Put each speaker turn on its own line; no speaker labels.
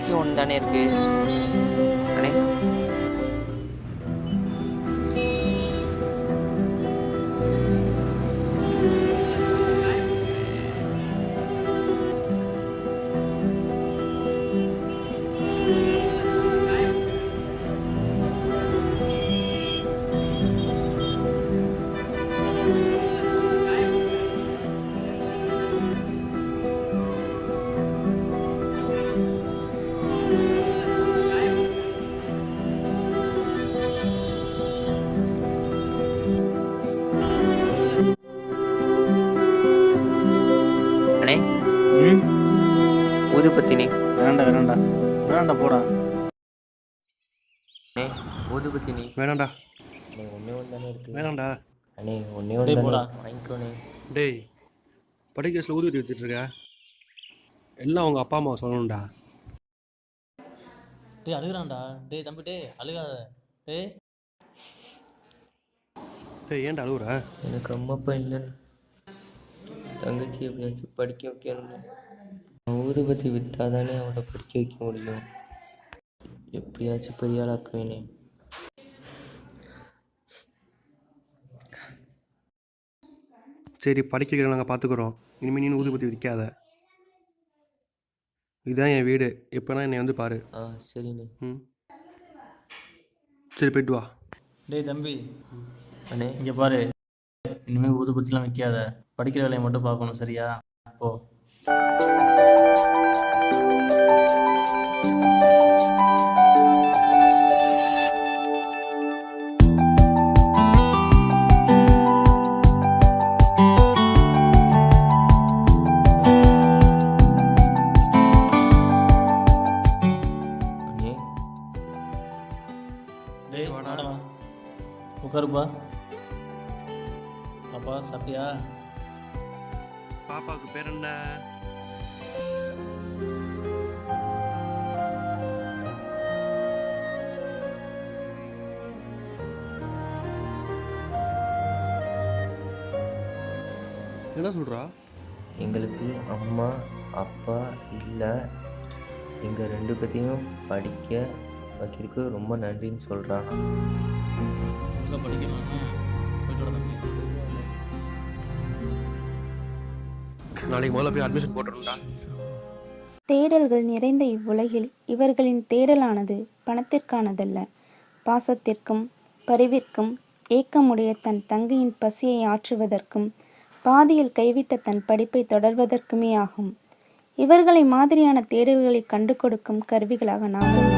கடைசி ஒன்று தானே இருக்கு அண்ணே. அண்ணே
ம்
ஊதுபத்தினி
வேணாண்டா வேணாண்டா வேணாண்டா போடா.
அண்ணே ஊதுபத்தினி
வேணாண்டா
அண்ணே ஒன்றே ஒன்று தானே இருக்கு
வேணாண்டா.
அண்ணே ஒன்றே
டேய்
ஒன்று
போடா.
தானே வாங்கிக்கோண்ணே.
டேய் படிக்கேஸில் ஊதுபத்தி வச்சுட்டு இருக்க, எல்லாம் அவங்க அப்பா அம்மா சொல்லணும்டா.
டேய் அழுகுறான்டா. டேய் தம்பி டேய் அழுகாத. டேய்
டேய் ஏன்டா அழுகுற?
எனக்கு அம்மா அப்பா இல்லைன்னு தங்கச்சி எப்படியாச்சும் படிக்க வைக்கணும். ஊதுபத்தி விற்றாதானே அவளை படிக்க வைக்க முடியும். எப்படியாச்சும் பெரிய ஆளாக்குவேனே.
சரி படிக்க வைக்கிறத நாங்கள் பார்த்துக்குறோம். இனிமேல் நீ ஊதுபத்தி விற்காத. இதுதான் என் வீடு, எப்போனா என்னை வந்து பாரு.
சரிண்ணே.
ம் சரி போய்ட்டு வா.
டேய் தம்பி
அண்ணே
இங்கே பாரு, இனிமேல் ஊதுபத்திலாம் வைக்காத. படிக்கிற வேலையை மட்டும் பார்க்கணும் சரியா? போ.
அண்ணே
டேய் வாடா உட்காருப்பா. பாப்பா சாப்பிட்டியா?
பாப்பாவுக்கு பேர் என்ன? என்ன சொல்கிறா?
எங்களுக்கு அம்மா அப்பா இல்லை, எங்கள் ரெண்டு பேத்தையும் படிக்க வைக்கிறதுக்கு ரொம்ப நன்றின்னு சொல்கிறான்.
ஒழுங்கா படிக்கணும். போயிட்டு வர தம்பி.
நாளைக்கு முதல்ல போய் அட்மிஷன் போட்டுருண்டா.
தேடல்கள் நிறைந்த இவ்வுலகில் இவர்களின் தேடலானது பணத்திற்கானதல்ல, பாசத்திற்கும் பரிவிற்கும் ஏக்கமுடைய தன் தங்கையின் பசியை ஆற்றுவதற்கும் பாதியில் கைவிட்ட தன் படிப்பை தொடர்வதற்குமே ஆகும். இவர்களை மாதிரியான தேடல்களை கண்டு கொடுக்கும் கருவிகளாக நாங்கள்